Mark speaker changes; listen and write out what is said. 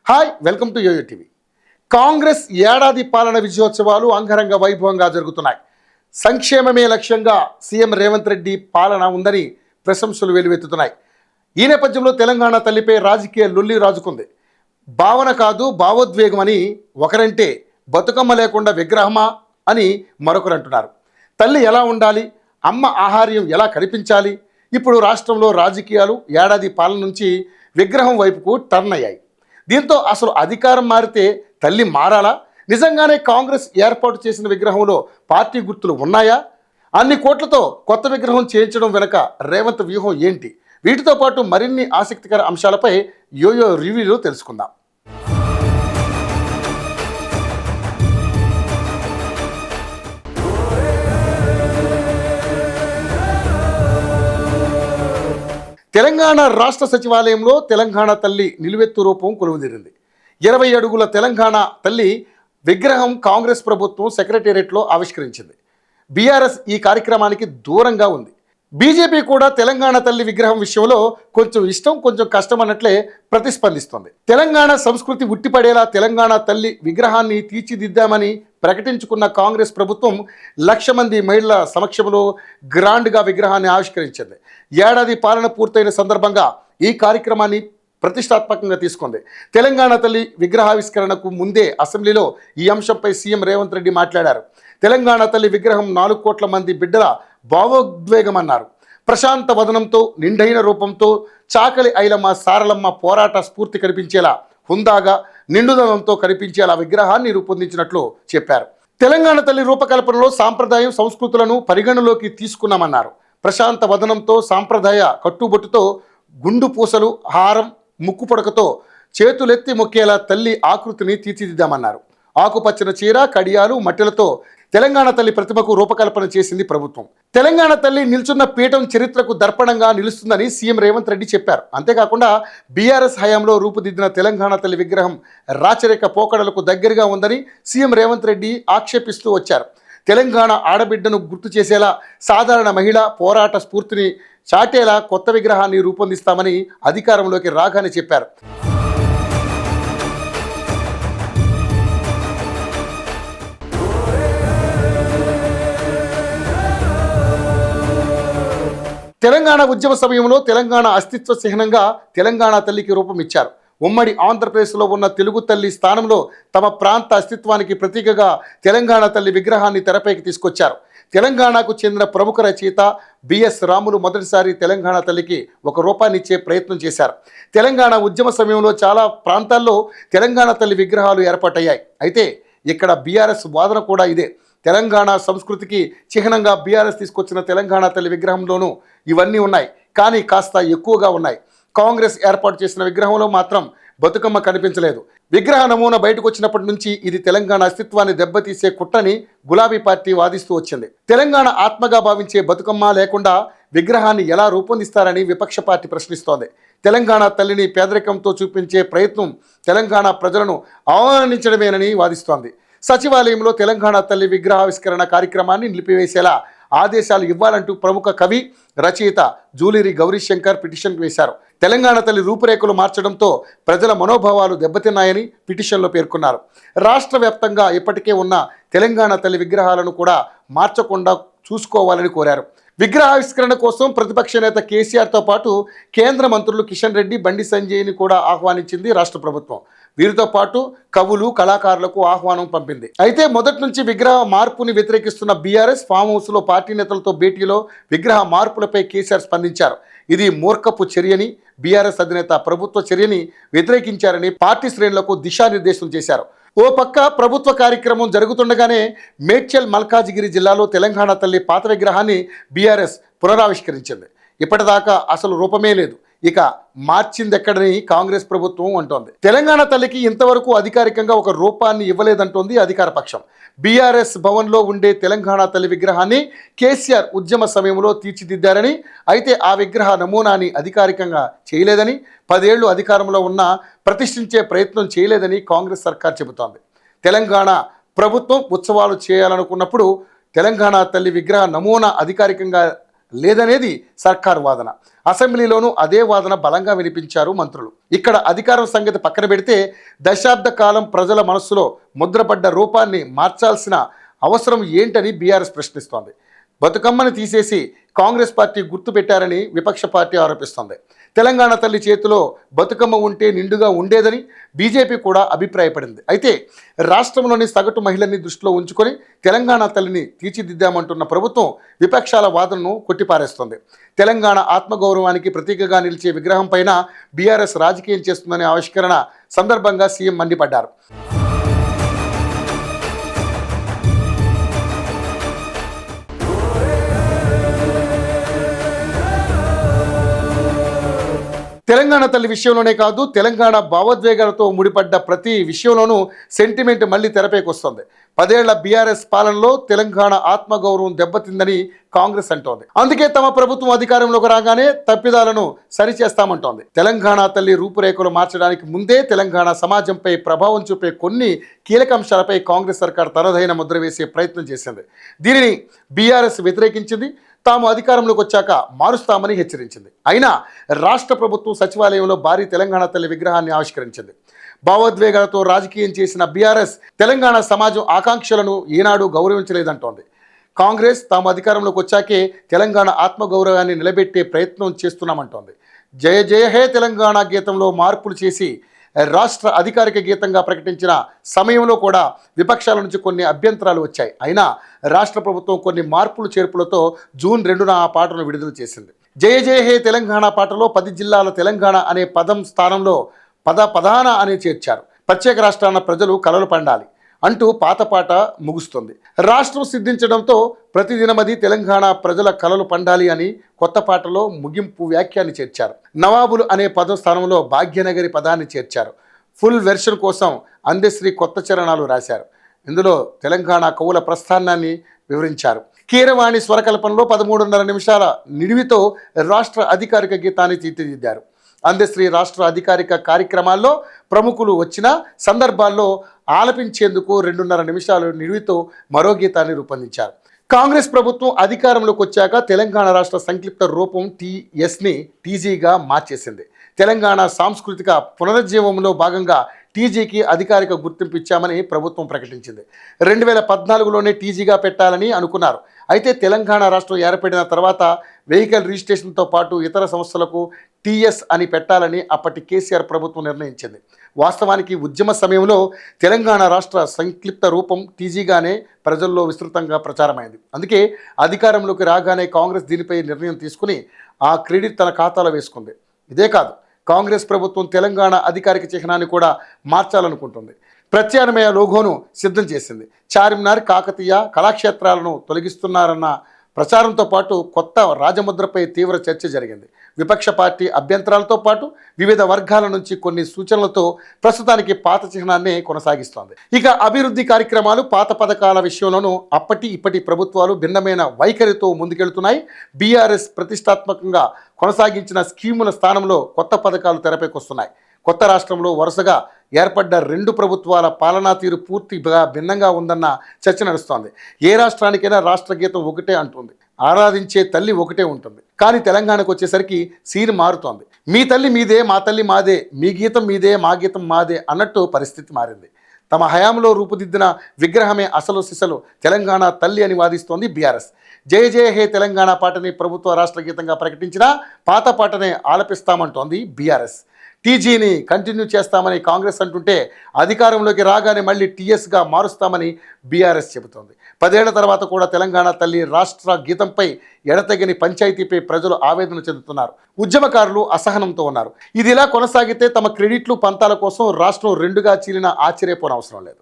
Speaker 1: Hi, welcome to YoYo TV. Congress ఏడాది పాలన విజయోత్సవాలు అంగరంగ వైభవంగా జరుగుతున్నాయి. సంక్షేమమే లక్ష్యంగా సీఎం రేవంత్ రెడ్డి పాలన ఉందని ప్రశంసలు వెలువెత్తుతున్నాయి. ఈ నేపథ్యంలో తెలంగాణ తల్లిపై రాజకీయ లొల్లి రాజుకుంది. భావన కాదు భావోద్వేగం అని ఒకరంటే, బతుకమ్మ లేకుండా విగ్రహమా అని మరొకరు అంటున్నారు. తల్లి ఎలా ఉండాలి, అమ్మ ఆహార్యం ఎలా కనిపించాలి? ఇప్పుడు రాష్ట్రంలో రాజకీయాలు ఏడాది పాలన నుంచి విగ్రహం వైపుకు టర్న్ అయ్యాయి. దీంతో అసలు అధికారం మారితే తల్లి మారాలా? నిజంగానే కాంగ్రెస్ ఏర్పాటు చేసిన విగ్రహంలో పార్టీ గుర్తులు ఉన్నాయా? అన్ని కోట్లతో కొత్త విగ్రహం చేయించడం వెనుక రేవంత్ వ్యూహం ఏంటి? వీటితో పాటు మరిన్ని ఆసక్తికర అంశాలపై యోయో రివ్యూలో తెలుసుకుందాం. తెలంగాణ రాష్ట్ర సచివాలయంలో తెలంగాణ తల్లి నిలువెత్తు రూపం కొలువుదీరింది. 20 అడుగుల తెలంగాణ తల్లి విగ్రహం కాంగ్రెస్ ప్రభుత్వం సెక్రటేరియట్లో ఆవిష్కరించింది. బీఆర్ఎస్ ఈ కార్యక్రమానికి దూరంగా ఉంది. బీజేపీ కూడా తెలంగాణ తల్లి విగ్రహం విషయంలో కొంచెం ఇష్టం కొంచెం కష్టం అన్నట్లే ప్రతిస్పందిస్తోంది. తెలంగాణ సంస్కృతి ఉట్టిపడేలా తెలంగాణ తల్లి విగ్రహాన్ని తీర్చిదిద్దామని ప్రకటించుకున్న కాంగ్రెస్ ప్రభుత్వం 1,00,000 మంది మహిళల సమక్షంలో గ్రాండ్గా విగ్రహాన్ని ఆవిష్కరించింది. ఏడాది పాలన పూర్తయిన సందర్భంగా ఈ కార్యక్రమాన్ని ప్రతిష్టాత్మకంగా తీసుకుంది. తెలంగాణ తల్లి విగ్రహావిష్కరణకు ముందే అసెంబ్లీలో ఈ అంశంపై సీఎం రేవంత్ రెడ్డి మాట్లాడారు. తెలంగాణ తల్లి విగ్రహం 4 కోట్ల మంది బిడ్డల భావోద్వేగమన్నారు. ప్రశాంత వదనంతో, నిండైన రూపంతో, చాకలి ఐలమ్మ సారలమ్మ పోరాట స్ఫూర్తి కనిపించేలా, హుందాగా నిండుదనంతో కనిపించేలా విగ్రహాన్ని రూపొందించినట్లు చెప్పారు. తెలంగాణ తల్లి రూపకల్పనలో సాంప్రదాయం సంస్కృతులను పరిగణలోకి తీసుకున్నామన్నారు. ప్రశాంత వదనంతో, సాంప్రదాయ కట్టుబొట్టుతో, గుండు పూసలు, హారం, ముక్కు పొడకతో చేతులెత్తి మొక్కేలా తల్లి ఆకృతిని తీర్చిదిద్దామన్నారు. ఆకుపచ్చని చీర, కడియాలు, మట్టెలతో తెలంగాణ తల్లి ప్రతిభకు రూపకల్పన చేసింది ప్రభుత్వం. తెలంగాణ తల్లి నిల్చున్న పీఠం చరిత్రకు దర్పణంగా నిలుస్తుందని సీఎం రేవంత్ రెడ్డి చెప్పారు. అంతేకాకుండా బీఆర్ఎస్ హయాంలో రూపుదిద్దిన తెలంగాణ తల్లి విగ్రహం రాచరిక పోకడలకు దగ్గరగా ఉందని సీఎం రేవంత్ రెడ్డి ఆక్షేపిస్తూ వచ్చారు. తెలంగాణ ఆడబిడ్డను గుర్తు చేసేలా, సాధారణ మహిళ పోరాట స్ఫూర్తిని చాటేలా కొత్త విగ్రహాన్ని రూపొందిస్తామని అధికారంలోకి రాగానే చెప్పారు. తెలంగాణ ఉద్యమ సమయంలో తెలంగాణ అస్తిత్వ చిహ్నంగా తెలంగాణ తల్లికి రూపం ఇచ్చారు. ఉమ్మడి ఆంధ్రప్రదేశ్లో ఉన్న తెలుగు తల్లి స్థానంలో తమ ప్రాంత అస్తిత్వానికి ప్రతీకగా తెలంగాణ తల్లి విగ్రహాన్ని తెరపైకి తీసుకొచ్చారు. తెలంగాణకు చెందిన ప్రముఖ రచయిత బిఎస్ రాములు మొదటిసారి తెలంగాణ తల్లికి ఒక రూపాన్ని ఇచ్చే ప్రయత్నం చేశారు. తెలంగాణ ఉద్యమ సమయంలో చాలా ప్రాంతాల్లో తెలంగాణ తల్లి విగ్రహాలు ఏర్పాటయ్యాయి. అయితే ఇక్కడ బీఆర్ఎస్ వాదన కూడా ఇదే. తెలంగాణ సంస్కృతికి చిహ్నంగా బీఆర్ఎస్ తీసుకొచ్చిన తెలంగాణ తల్లి విగ్రహంలోనూ ఇవన్నీ ఉన్నాయి, కానీ కాస్త ఎక్కువగా ఉన్నాయి. కాంగ్రెస్ ఏర్పాటు చేసిన విగ్రహంలో మాత్రం బతుకమ్మ కనిపించలేదు. విగ్రహ నమూనా బయటకు వచ్చినప్పటి నుంచి ఇది తెలంగాణ అస్తిత్వాన్ని దెబ్బతీసే కుట్రని గులాబీ పార్టీ వాదిస్తూ వచ్చింది. తెలంగాణ ఆత్మగా భావించే బతుకమ్మ లేకుండా విగ్రహాన్ని ఎలా రూపొందిస్తారని విపక్ష పార్టీ ప్రశ్నిస్తోంది. తెలంగాణ తల్లిని పేదరికంతో చూపించే ప్రయత్నం తెలంగాణ ప్రజలను అవమానించడమేనని వాదిస్తోంది. సచివాలయంలో తెలంగాణ తల్లి విగ్రహావిష్కరణ కార్యక్రమాన్ని నిలిపివేసేలా ఆదేశాలు ఇవ్వాలంటూ ప్రముఖ కవి, రచయిత జూలిరి గౌరీశంకర్ పిటిషన్ వేశారు. తెలంగాణ తల్లి రూపురేఖలు మార్చడంతో ప్రజల మనోభావాలు దెబ్బతిన్నాయని పిటిషన్లో పేర్కొన్నారు. రాష్ట్ర వ్యాప్తంగా ఇప్పటికే ఉన్న తెలంగాణ తల్లి విగ్రహాలను కూడా మార్చకుండా చూసుకోవాలని కోరారు. విగ్రహావిష్కరణ కోసం ప్రతిపక్ష నేత కేసీఆర్తో పాటు కేంద్ర మంత్రులు కిషన్ రెడ్డి, బండి సంజయ్ని కూడా ఆహ్వానించింది రాష్ట్ర ప్రభుత్వం. వీరితో పాటు కవులు, కళాకారులకు ఆహ్వానం పంపింది. అయితే మొదటి నుంచి విగ్రహ మార్పుని వ్యతిరేకిస్తున్న బీఆర్ఎస్ ఫామ్ హౌస్లో పార్టీ నేతలతో భేటీలో విగ్రహ మార్పులపై కేసీఆర్ స్పందించారు. ఇది మూర్ఖపు చర్యని, బీఆర్ఎస్ అధినేత ప్రభుత్వ చర్యని వ్యతిరేకించారని పార్టీ శ్రేణులకు దిశానిర్దేశం చేశారు. ఓ పక్క ప్రభుత్వ కార్యక్రమం జరుగుతుండగానే మేడ్చల్, మల్కాజిగిరి జిల్లాలో తెలంగాణ తల్లి పాత విగ్రహాన్ని బీఆర్ఎస్ పునరావిష్కరించింది. ఇప్పటిదాకా అసలు రూపమే లేదు, ఇక మార్చిందెక్కడని కాంగ్రెస్ ప్రభుత్వం అంటోంది. తెలంగాణ తల్లికి ఇంతవరకు అధికారికంగా ఒక రూపాన్ని ఇవ్వలేదంటోంది అధికార పక్షం. బీఆర్ఎస్ భవన్లో ఉండే తెలంగాణ తల్లి విగ్రహాన్ని కేసీఆర్ ఉద్యమ సమయంలో తీర్చిదిద్దారని, అయితే ఆ విగ్రహ నమూనాని అధికారికంగా చేయలేదని, 10 ఏళ్లు అధికారంలో ఉన్నా ప్రతిష్ఠించే ప్రయత్నం చేయలేదని కాంగ్రెస్ సర్కార్ చెబుతోంది. తెలంగాణ ప్రభుత్వం ఉత్సవాలు చేయాలనుకున్నప్పుడు తెలంగాణ తల్లి విగ్రహ నమూనా అధికారికంగా లేదనేది సర్కారు వాదన. అసెంబ్లీలోనూ అదే వాదన బలంగా వినిపించారు మంత్రులు. ఇక్కడ అధికారం సంగతి పక్కన పెడితే దశాబ్ద కాలం ప్రజల మనస్సులో ముద్రపడ్డ రూపాన్ని మార్చాల్సిన అవసరం ఏంటని బీఆర్ఎస్ ప్రశ్నిస్తోంది. బతుకమ్మని తీసేసి కాంగ్రెస్ పార్టీ గుర్తు పెట్టారని విపక్ష పార్టీ ఆరోపిస్తోంది. తెలంగాణ తల్లి చేతిలో బతుకమ్మ ఉంటే నిండుగా ఉండేదని బీజేపీ కూడా అభిప్రాయపడింది. అయితే రాష్ట్రంలోని సగటు మహిళల్ని దృష్టిలో ఉంచుకొని తెలంగాణ తల్లిని తీర్చిదిద్దామంటున్న ప్రభుత్వం విపక్షాల వాదనను కొట్టిపారేస్తోంది. తెలంగాణ ఆత్మగౌరవానికి ప్రతీకగా నిలిచే విగ్రహం పైన బీఆర్ఎస్ రాజకీయం చేస్తుందనే ఆవిష్కరణ సందర్భంగా సీఎం మండిపడ్డారు. తెలంగాణ తల్లి విషయంలోనే కాదు, తెలంగాణ భావోద్వేగాలతో ముడిపడ్డ ప్రతి విషయంలోనూ సెంటిమెంట్ మళ్ళీ తెరపైకి వస్తుంది. 10 ఏళ్ల బీఆర్ఎస్ పాలనలో తెలంగాణ ఆత్మగౌరవం దెబ్బతిందని కాంగ్రెస్ అంటోంది. అందుకే తమ ప్రభుత్వం అధికారంలోకి రాగానే తప్పిదాలను సరిచేస్తామంటోంది. తెలంగాణ తల్లి రూపురేఖలు మార్చడానికి ముందే తెలంగాణ సమాజంపై ప్రభావం చూపే కొన్ని కీలక అంశాలపై కాంగ్రెస్ సర్కార్ తనదైన ముద్ర వేసే ప్రయత్నం చేసింది. దీనిని బీఆర్ఎస్ వ్యతిరేకించింది. తాము అధికారంలోకి వచ్చాక మారుస్తామని హెచ్చరించింది. అయినా రాష్ట్ర ప్రభుత్వం సచివాలయంలో భారీ తెలంగాణ తల్లి విగ్రహాన్ని ఆవిష్కరించింది. భావోద్వేగాలతో రాజకీయం చేసిన బీఆర్ఎస్ తెలంగాణ సమాజం ఆకాంక్షలను ఏనాడు గౌరవించలేదంటోంది. కాంగ్రెస్ తాము అధికారంలోకి వచ్చాకే తెలంగాణ ఆత్మగౌరవాన్ని నిలబెట్టే ప్రయత్నం చేస్తున్నామంటోంది. జయ జయ హే తెలంగాణ గీతంలో మార్పులు చేసి రాష్ట్ర అధికారిక గీతంగా ప్రకటించిన సమయంలో కూడా విపక్షాల నుంచి కొన్ని అభ్యంతరాలు వచ్చాయి. అయినా రాష్ట్ర ప్రభుత్వం కొన్ని మార్పులు చేర్పులతో జూన్ 2న ఆ పాటను విడుదల చేసింది. జయ జయ హే తెలంగాణ పాటలో 10 జిల్లాల తెలంగాణ అనే పదం స్థానంలో పదాన అని చేర్చారు. ప్రత్యేక రాష్ట్రాన ప్రజలు కలలు పండాలి అంటూ పాత పాట ముగుస్తుంది. రాష్ట్రం సిద్ధించడంతో ప్రతిదినమది తెలంగాణ ప్రజల కలలు పండాలి అని కొత్త పాటలో ముగింపు వ్యాఖ్యాన్ని చేర్చారు. నవాబులు అనే పదం స్థానంలో భాగ్యనగరి పదాన్ని చేర్చారు. ఫుల్ వెర్షన్ కోసం అందశ్రీ కొత్త చరణాలు రాశారు. ఇందులో తెలంగాణ కవుల ప్రస్థానాన్ని వివరించారు. కీరవాణి స్వరకల్పనలో 13.5 నిమిషాల నిడివితో రాష్ట్ర అధికారిక గీతాన్ని తీర్చిదిద్దారు. అందశ్రీ రాష్ట్ర అధికారిక కార్యక్రమాల్లో ప్రముఖులు వచ్చిన సందర్భాల్లో ఆలపించేందుకు 2.5 నిమిషాలు నిడివితో మరో గీతాన్ని రూపొందించారు. కాంగ్రెస్ ప్రభుత్వం అధికారంలోకి వచ్చాక తెలంగాణ రాష్ట్ర సంక్షిప్త రూపం టీఎస్ని టీజీగా మార్చేసింది. తెలంగాణ సాంస్కృతిక పునరుజ్జీవంలో భాగంగా టీజీకి అధికారిక గుర్తింపు ఇచ్చామని ప్రభుత్వం ప్రకటించింది. 2014లోనే టీజీగా పెట్టాలని అనుకున్నారు. అయితే తెలంగాణ రాష్ట్రం ఏర్పడిన తర్వాత వెహికల్ రిజిస్ట్రేషన్తో పాటు ఇతర సంస్థలకు టీఎస్ అని పెట్టాలని అప్పటి కేసీఆర్ ప్రభుత్వం నిర్ణయించింది. వాస్తవానికి ఉద్యమ సమయంలో తెలంగాణ రాష్ట్ర సంక్షిప్త రూపం టీజీగానే ప్రజల్లో విస్తృతంగా ప్రచారమైంది. అందుకే అధికారంలోకి రాగానే కాంగ్రెస్ దీనిపై నిర్ణయం తీసుకుని ఆ క్రెడిట్ తన ఖాతాలో వేసుకుంది. ఇదే కాదు, కాంగ్రెస్ ప్రభుత్వం తెలంగాణ అధికారిక చిహ్నాన్ని కూడా మార్చాలనుకుంటుంది. ప్రత్యామ్నాయ లోగోను సిద్ధం చేసింది. చార్మినార్, కాకతీయ కళాక్షేత్రాలను తొలగిస్తున్నారన్న ప్రచారంతో పాటు కొత్త రాజముద్రపై తీవ్ర చర్చ జరిగింది. విపక్ష పార్టీ అభ్యంతరాలతో పాటు వివిధ వర్గాల నుంచి కొన్ని సూచనలతో ప్రస్తుతానికి పాత చిహ్నాన్నే కొనసాగిస్తోంది. ఇక అభివృద్ధి కార్యక్రమాలు, పాత పథకాల విషయంలోనూ ఇప్పటి ప్రభుత్వాలు భిన్నమైన వైఖరితో ముందుకెళ్తున్నాయి. బీఆర్ఎస్ ప్రతిష్టాత్మకంగా కొనసాగించిన స్కీముల స్థానంలో కొత్త పథకాలు తెరపైకొస్తున్నాయి. కొత్త రాష్ట్రంలో వరుసగా ఏర్పడ్డ 2 ప్రభుత్వాల పాలనా తీరు పూర్తిగా భిన్నంగా ఉందన్న చర్చ నడుస్తోంది. ఏ రాష్ట్రానికైనా రాష్ట్ర గీతం ఒకటే అంటుంది, ఆరాధించే తల్లి ఒకటే ఉంటుంది. కానీ తెలంగాణకు వచ్చేసరికి సీన్ మారుతోంది. మీ తల్లి మీదే, మా తల్లి మాదే, మీ గీతం మీదే, మా గీతం మాదే అన్నట్టు పరిస్థితి మారింది. తమ హయాంలో రూపుదిద్దిన విగ్రహమే అసలు సిసలు తెలంగాణ తల్లి అని వాదిస్తోంది బీఆర్ఎస్. జయ జయ హే తెలంగాణ పాటని ప్రభుత్వ రాష్ట్ర గీతంగా ప్రకటించినా పాత పాటనే ఆలపిస్తామంటోంది బీఆర్ఎస్. టీజీని కంటిన్యూ చేస్తామని కాంగ్రెస్ అంటుంటే అధికారంలోకి రాగానే మళ్ళీ టీఎస్గా మారుస్తామని బీఆర్ఎస్ చెబుతోంది. 10 ఏళ్ల తర్వాత కూడా తెలంగాణ తల్లి రాష్ట్ర గీతంపై ఎడతెగని పంచాయతీపై ప్రజలు ఆవేదన చెందుతున్నారు. ఉద్యమకారులు అసహనంతో ఉన్నారు. ఇది ఇలా కొనసాగితే తమ క్రెడిట్లు పంతాల కోసం రాష్ట్రం 2గా చీలిన ఆశ్చర్యపోనవసరం లేదు.